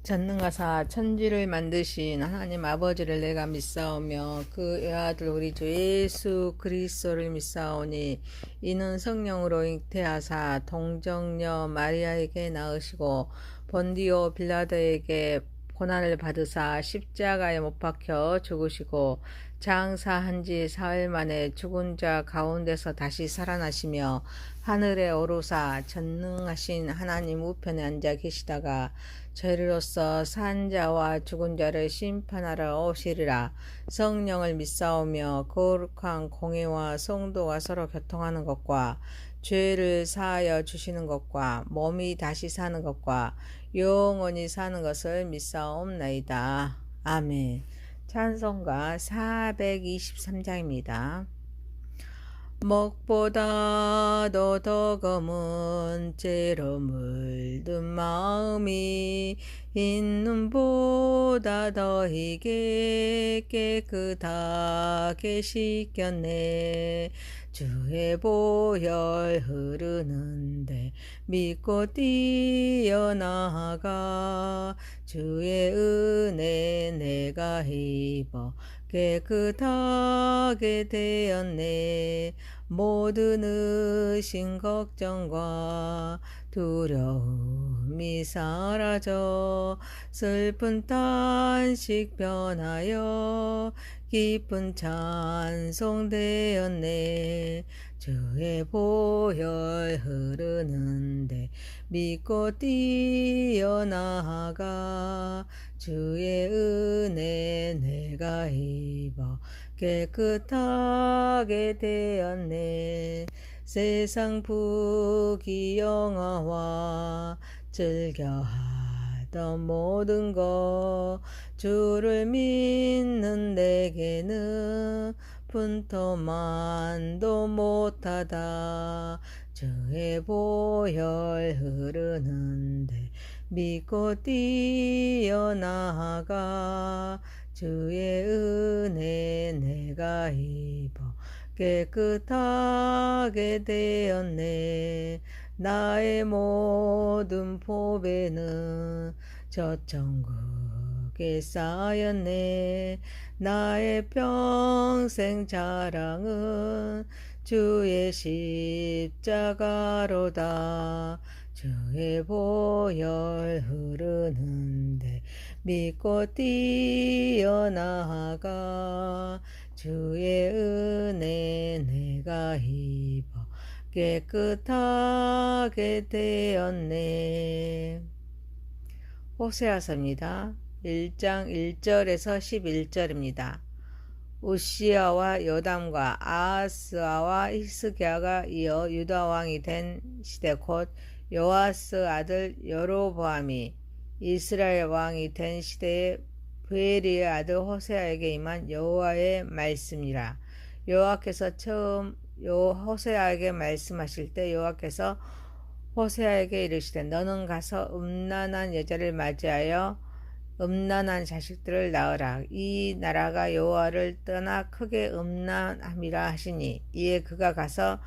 전능하사 천지를 만드신 하나님 아버지를 내가 믿사오며 그 외아들 우리 주 예수 그리스도를 믿사오니 이는 성령으로 잉태하사 동정녀 마리아에게 낳으시고 본디오 빌라도에게 고난을 받으사 십자가에 못 박혀 죽으시고 장사한 지 사흘 만에 죽은 자 가운데서 다시 살아나시며 하늘에 오르사 전능하신 하나님 우편에 앉아 계시다가 저희로서 산 자와 죽은 자를 심판하러 오시리라. 성령을 믿사오며 거룩한 공회와 성도가 서로 교통하는 것과 죄를 사하여 주시는 것과 몸이 다시 사는 것과 영원히 사는 것을 믿사옵나이다. 아멘. 찬송가 423장입니다. 먹보다도 더 검은 채로 물든 마음이 흰눈보다 더 희게 깨끗하게 씻겼네. 주의 보혈 흐르는데 믿고 뛰어나가 주의 은혜 내가 입어 깨끗하게 되었네. 모든 의심 걱정과 두려움이 사라져 슬픈 탄식 변하여 기쁜 찬송 되었네. 주의 보혈 흐르는데 믿고 뛰어나가 주의 은혜 내가 입어 깨끗하게 되었네. 세상 부귀영화와 즐겨하던 모든 것 주를 믿는 내게는 분토만도 못하다. 주의 보혈 흐르는데 믿고 뛰어나가 주의 은혜 내가 입어 깨끗하게 되었네. 나의 모든 보배는 저 천국에 쌓였네. 나의 평생 자랑은 주의 십자가로다. 주의 보혈 흐르는데 믿고 뛰어나가 주의 은혜 내가 입어 깨끗하게 되었네. 호세아서입니다. 1장 1절에서 11절입니다. 우시야와 요담과 아하스와 히스기야가 이어 유다 왕이 된 시대 곧 요아스 아들 여로보암이 이스라엘 왕이 된 시대에 브에리의 아들 호세아에게 임한 여호와의 말씀이라. 여호와께서 처음 호세아에게 말씀하실 때 여호와께서 호세아에게 이르시되 너는 가서 음란한 여자를 맞이하여 음란한 자식들을 낳으라. 이 나라가 여호와를 떠나 크게 음란함이라 하시니 이에 그가 가서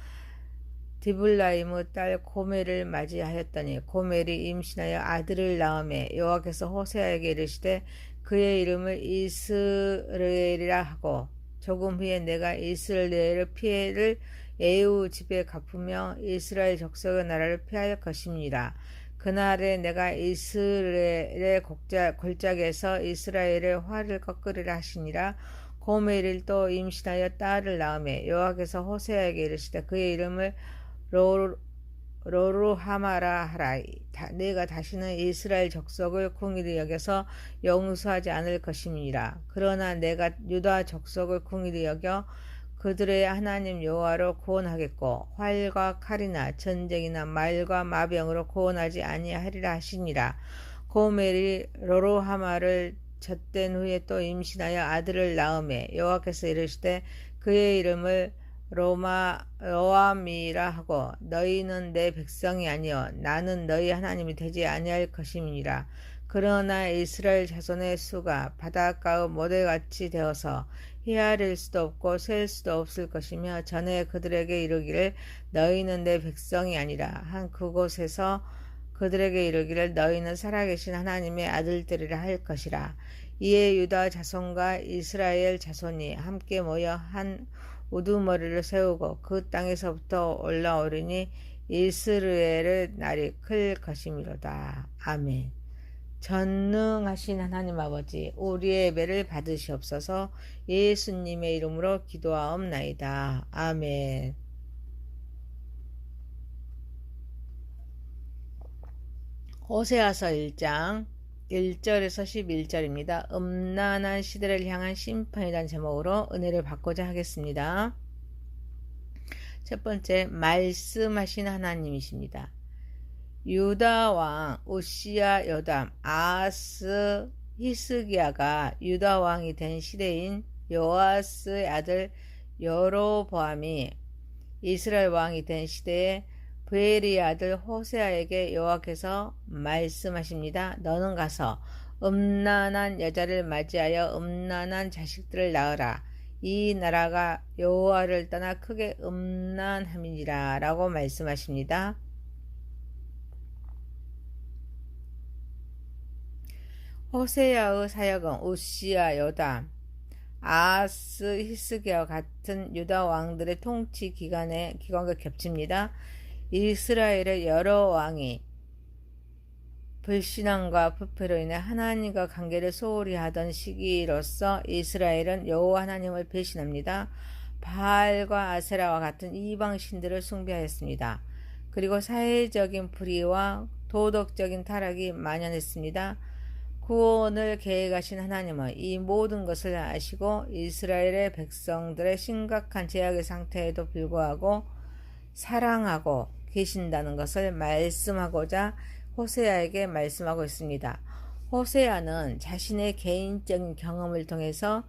디블라임의 딸 고멜을 맞이하였더니 고멜이 임신하여 아들을 낳음에 여호와께서 호세아에게 이르시되 그의 이름을 이스라엘이라 하고 조금 후에 내가 이스라엘의 피해를 에우 집에 갚으며 이스라엘 족속의 나라를 피할 것입니다. 그날에 내가 이스라엘의 골짜기에서 이스라엘의 활을 꺾으리라 하시니라. 고멜이 또 임신하여 딸을 낳음에 여호와께서 호세아에게 이르시되 그의 이름을 로루하마라 하라. 내가 다시는 이스라엘 족속을 궁일이 여겨서 용서하지 않을 것임이라. 그러나 내가 유다 족속을 궁일이 여겨 그들의 하나님 여호와로 구원하겠고 활과 칼이나 전쟁이나 말과 마병으로 구원하지 아니하리라 하시니라. 고멜이 로루하마를 젖된 후에 또 임신하여 아들을 낳음에 여호와께서 이르시되 그의 이름을 로암이라 하고 너희는 내 백성이 아니요 나는 너희 하나님이 되지 아니할 것임이니라. 그러나 이스라엘 자손의 수가 바닷가의 모래같이 되어서 헤아릴 수도 없고 셀 수도 없을 것이며 전에 그들에게 이르기를 너희는 내 백성이 아니라 한 그곳에서 그들에게 이르기를 너희는 살아계신 하나님의 아들들이라 할 것이라. 이에 유다 자손과 이스라엘 자손이 함께 모여 한 우두머리를 세우고 그 땅에서부터 올라오리니 이스라엘의 날이 클 것이미로다. 아멘. 전능하신 하나님 아버지, 우리의 예배를 받으시옵소서. 예수님의 이름으로 기도하옵나이다. 아멘. 호세아서 1장 1절에서 11절입니다. 음란한 시대를 향한 심판이라는 제목으로 은혜를 받고자 하겠습니다. 첫 번째, 말씀하신 하나님이십니다. 유다 왕 우시야, 요담, 아하스, 히스기야가 유다 왕이 된 시대인 요아스의 아들 여로보암이 이스라엘 왕이 된 시대에 브엘의 아들 호세아에게 여호와께서 말씀하십니다. 너는 가서 음란한 여자를 맞이하여 음란한 자식들을 낳으라. 이 나라가 여호와를 떠나 크게 음란함이니라 라고 말씀하십니다. 호세아의 사역은 우시야, 요담, 아하스, 히스기야와 같은 유다 왕들의 통치 기간과 겹칩니다. 이스라엘의 여러 왕이 불신앙과 부패로 인해 하나님과 관계를 소홀히 하던 시기로서 이스라엘은 여호와 하나님을 배신합니다. 바알과 아세라와 같은 이방 신들을 숭배하였습니다. 그리고 사회적인 불의와 도덕적인 타락이 만연했습니다. 구원을 계획하신 하나님은 이 모든 것을 아시고 이스라엘의 백성들의 심각한 제약의 상태에도 불구하고 사랑하고 계신다는 것을 말씀하고자 호세아에게 말씀하고 있습니다. 호세아는 자신의 개인적인 경험을 통해서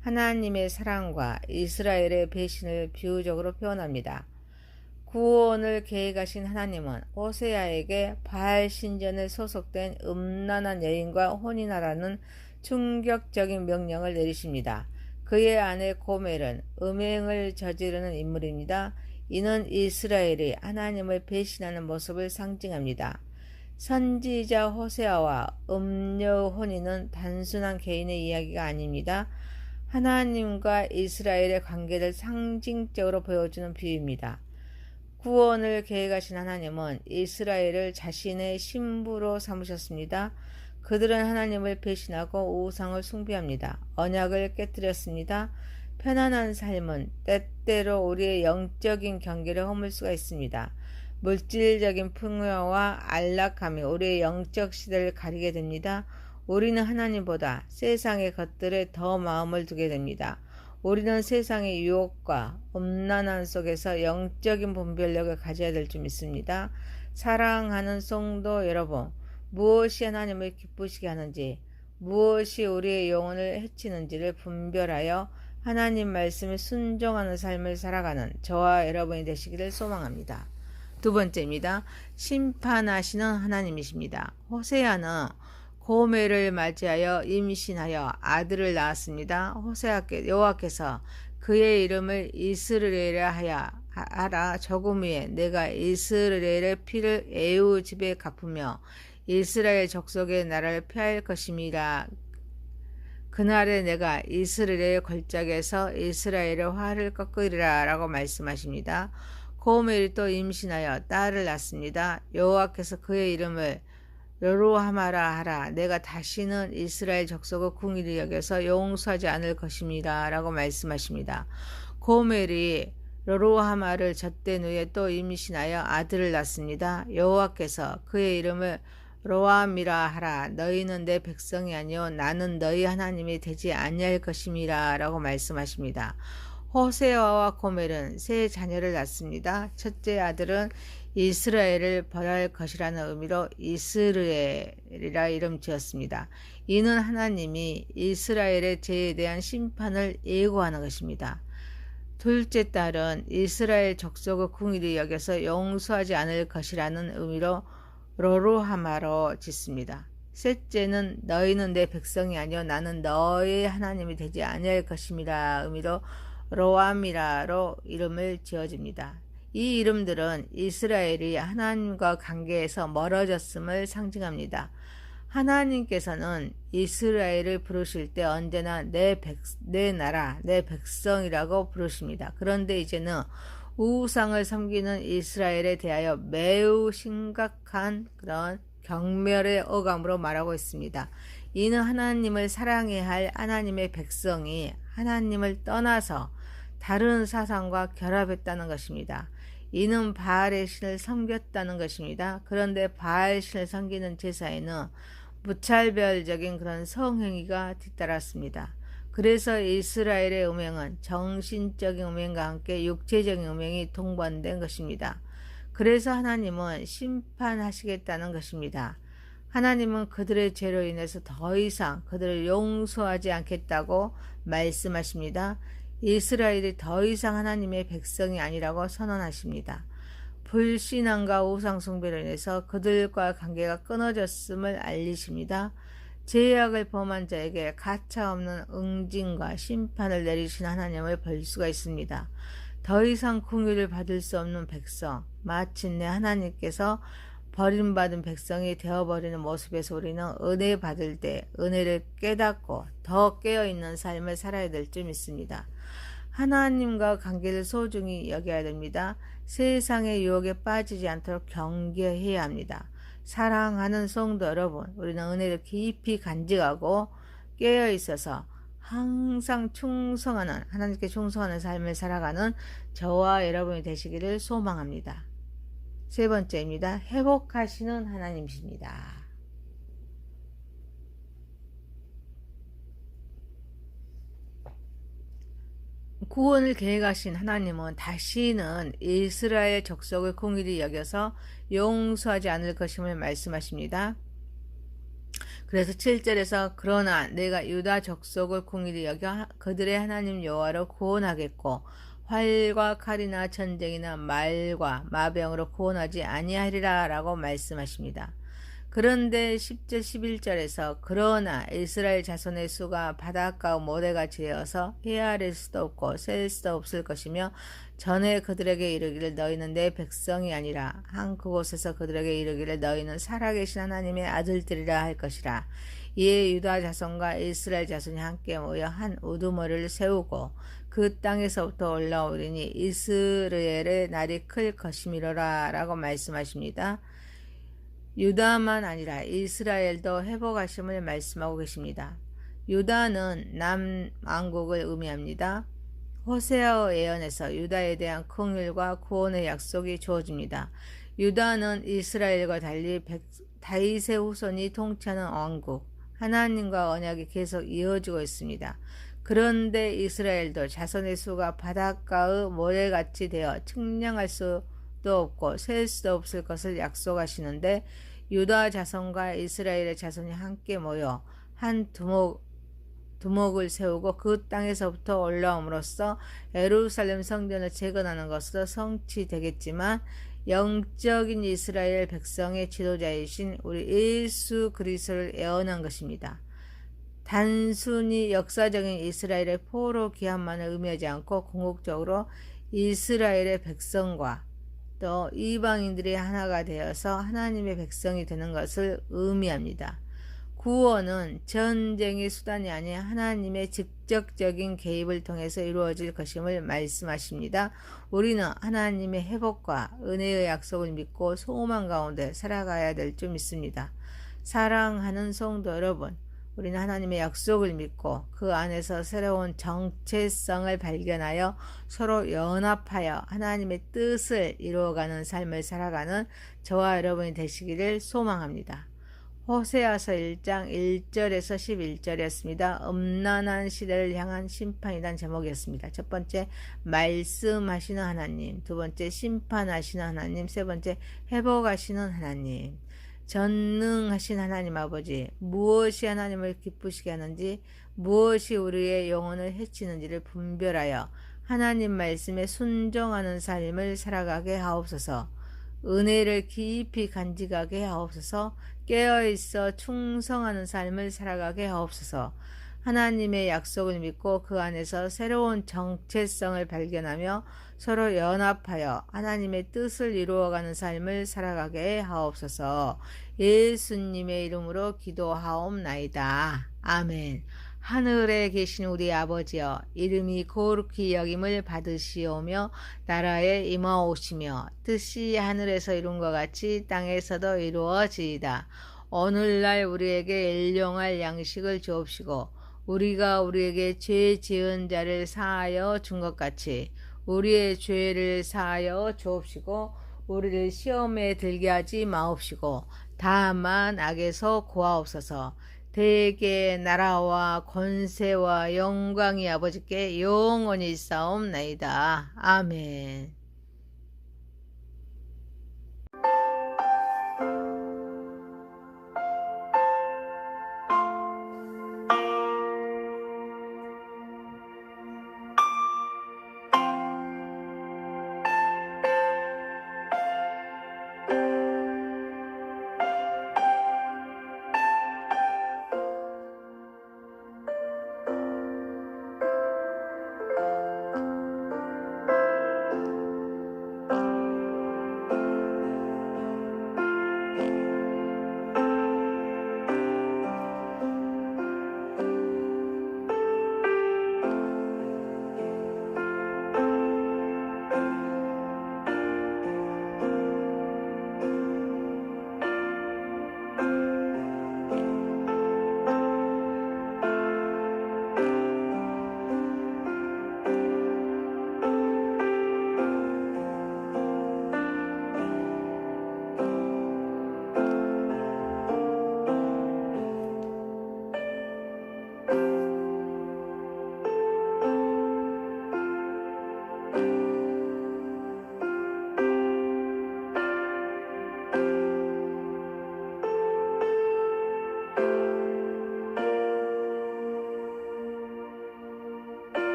하나님의 사랑과 이스라엘의 배신을 비유적으로 표현합니다. 구원을 계획하신 하나님은 호세아에게 바알 신전에 소속된 음란한 여인과 혼인하라는 충격적인 명령을 내리십니다. 그의 아내 고멜은 음행을 저지르는 인물입니다. 이는 이스라엘이 하나님을 배신하는 모습을 상징합니다. 선지자 호세아와 음녀 혼인은 단순한 개인의 이야기가 아닙니다. 하나님과 이스라엘의 관계를 상징적으로 보여주는 비유입니다. 구원을 계획하신 하나님은 이스라엘을 자신의 신부로 삼으셨습니다. 그들은 하나님을 배신하고 우상을 숭배합니다. 언약을 깨뜨렸습니다. 편안한 삶은 때때로 우리의 영적인 경계를 허물 수가 있습니다. 물질적인 풍요와 안락함이 우리의 영적 시대를 가리게 됩니다. 우리는 하나님보다 세상의 것들에 더 마음을 두게 됩니다. 우리는 세상의 유혹과 음란한 속에서 영적인 분별력을 가져야 될 줄 믿습니다. 사랑하는 성도 여러분, 무엇이 하나님을 기쁘시게 하는지, 무엇이 우리의 영혼을 해치는지를 분별하여 하나님 말씀에 순종하는 삶을 살아가는 저와 여러분이 되시기를 소망합니다. 두 번째입니다. 심판하시는 하나님이십니다. 호세아는 고멜을 맞이하여 임신하여 아들을 낳았습니다. 여호와께서 그의 이름을 이스라엘이라 하라. 조금 후에 내가 이스라엘의 피를 에우 집에 갚으며 이스라엘 족속의 나라를 폐할 것임이라. 그날에 내가 이스라엘의 골짜기에서 이스라엘의 화를 꺾으리라 라고 말씀하십니다. 고멜이 또 임신하여 딸을 낳습니다. 여호와께서 그의 이름을 여로하마라 하라. 내가 다시는 이스라엘 족속의 궁일을 여겨서 용서하지 않을 것입니다 라고 말씀하십니다. 고멜이 여로하마를 젖된 후에 또 임신하여 아들을 낳습니다. 여호와께서 그의 이름을 로암이라 하라. 너희는 내 백성이 아니요 나는 너희 하나님이 되지 아니할 것임이라 라고 말씀하십니다. 호세아와 고멜은 세 자녀를 낳습니다. 첫째 아들은 이스라엘을 벌할 것이라는 의미로 이스르엘이라 이름 지었습니다. 이는 하나님이 이스라엘의 죄에 대한 심판을 예고하는 것입니다. 둘째 딸은 이스라엘 족속의 궁일이 여겨서 용서하지 않을 것이라는 의미로 로루하마로 짓습니다. 셋째는 너희는 내 백성이 아니요 나는 너의 하나님이 되지 아니할 것임이라 의미로 로암이라로 이름을 지어집니다. 이 이름들은 이스라엘이 하나님과 관계에서 멀어졌음을 상징합니다. 하나님께서는 이스라엘을 부르실 때 언제나 내 나라, 내 백성이라고 부르십니다. 그런데 이제는 우상을 섬기는 이스라엘에 대하여 매우 심각한 그런 경멸의 어감으로 말하고 있습니다. 이는 하나님을 사랑해야 할 하나님의 백성이 하나님을 떠나서 다른 사상과 결합했다는 것입니다. 이는 바알의 신을 섬겼다는 것입니다. 그런데 바알 신을 섬기는 제사에는 무차별적인 그런 성행위가 뒤따랐습니다. 그래서 이스라엘의 음행은 정신적인 음행과 함께 육체적인 음행이 동반된 것입니다. 그래서 하나님은 심판하시겠다는 것입니다. 하나님은 그들의 죄로 인해서 더 이상 그들을 용서하지 않겠다고 말씀하십니다. 이스라엘이 더 이상 하나님의 백성이 아니라고 선언하십니다. 불신앙과 우상숭배로 인해서 그들과 관계가 끊어졌음을 알리십니다. 죄악을 범한 자에게 가차없는 응징과 심판을 내리신 하나님을 볼 수가 있습니다. 더 이상 긍휼을 받을 수 없는 백성, 마침내 하나님께서 버림받은 백성이 되어버리는 모습에서 우리는 은혜 받을 때 은혜를 깨닫고 더 깨어있는 삶을 살아야 될 줄 믿습니다. 하나님과 관계를 소중히 여겨야 됩니다. 세상의 유혹에 빠지지 않도록 경계해야 합니다. 사랑하는 성도 여러분, 우리는 은혜를 깊이 간직하고 깨어있어서 항상 충성하는, 하나님께 충성하는 삶을 살아가는 저와 여러분이 되시기를 소망합니다. 세 번째입니다. 회복하시는 하나님이십니다. 구원을 계획하신 하나님은 다시는 이스라엘 족속을 공의히 여겨서 용서하지 않을 것임을 말씀하십니다. 그래서 7절에서 그러나 내가 유다 족속을 공의히 여겨 그들의 하나님 여호와로 구원하겠고 활과 칼이나 전쟁이나 말과 마병으로 구원하지 아니하리라 라고 말씀하십니다. 그런데 10절 11절에서 그러나 이스라엘 자손의 수가 바닷가와 모래같이 되어서 헤아릴 수도 없고 셀 수도 없을 것이며 전에 그들에게 이르기를 너희는 내 백성이 아니라 한 그곳에서 그들에게 이르기를 너희는 살아계신 하나님의 아들들이라 할 것이라. 이에 유다 자손과 이스라엘 자손이 함께 모여 한 우두머리를 세우고 그 땅에서부터 올라오리니 이스라엘의 날이 클 것이미로라 라고 말씀하십니다. 유다만 아니라 이스라엘도 회복하심을 말씀하고 계십니다. 유다는 남왕국을 의미합니다. 호세아 예언에서 유다에 대한 긍휼과 구원의 약속이 주어집니다. 유다는 이스라엘과 달리 다윗의 후손이 통치하는 왕국, 하나님과 언약이 계속 이어지고 있습니다. 그런데 이스라엘도 자손의 수가 바닷가의 모래같이 되어 측량할 수도 없고 셀 수도 없을 것을 약속하시는데 유다 자손과 이스라엘의 자손이 함께 모여 한 두목을 세우고 그 땅에서부터 올라옴으로써 예루살렘 성전을 재건하는 것으로 성취되겠지만 영적인 이스라엘 백성의 지도자이신 우리 예수 그리스도를 예언한 것입니다. 단순히 역사적인 이스라엘의 포로 기한만을 의미하지 않고 궁극적으로 이스라엘의 백성과 또 이방인들이 하나가 되어서 하나님의 백성이 되는 것을 의미합니다. 구원은 전쟁의 수단이 아닌 하나님의 직접적인 개입을 통해서 이루어질 것임을 말씀하십니다. 우리는 하나님의 회복과 은혜의 약속을 믿고 소망 가운데 살아가야 될 줄 믿습니다. 사랑하는 성도 여러분, 우리는 하나님의 약속을 믿고 그 안에서 새로운 정체성을 발견하여 서로 연합하여 하나님의 뜻을 이루어가는 삶을 살아가는 저와 여러분이 되시기를 소망합니다. 호세아서 1장 1절에서 11절이었습니다. 음란한 시대를 향한 심판이란 제목이었습니다. 첫 번째, 말씀하시는 하나님. 두 번째, 심판하시는 하나님. 세 번째, 회복하시는 하나님. 전능하신 하나님 아버지, 무엇이 하나님을 기쁘시게 하는지, 무엇이 우리의 영혼을 해치는지를 분별하여 하나님 말씀에 순종하는 삶을 살아가게 하옵소서. 은혜를 깊이 간직하게 하옵소서. 깨어있어 충성하는 삶을 살아가게 하옵소서. 하나님의 약속을 믿고 그 안에서 새로운 정체성을 발견하며 서로 연합하여 하나님의 뜻을 이루어가는 삶을 살아가게 하옵소서. 예수님의 이름으로 기도하옵나이다. 아멘. 하늘에 계신 우리 아버지여, 이름이 거룩히 여김을 받으시오며 나라에 임하오시며 뜻이 하늘에서 이룬 것 같이 땅에서도 이루어지이다. 오늘날 우리에게 일용할 양식을 주옵시고 우리가 우리에게 죄 지은 자를 사하여 준 것 같이 우리의 죄를 사하여 주옵시고 우리를 시험에 들게 하지 마옵시고 다만 악에서 구하옵소서. 대개 나라와 권세와 영광이 아버지께 영원히 있사옵나이다. 아멘.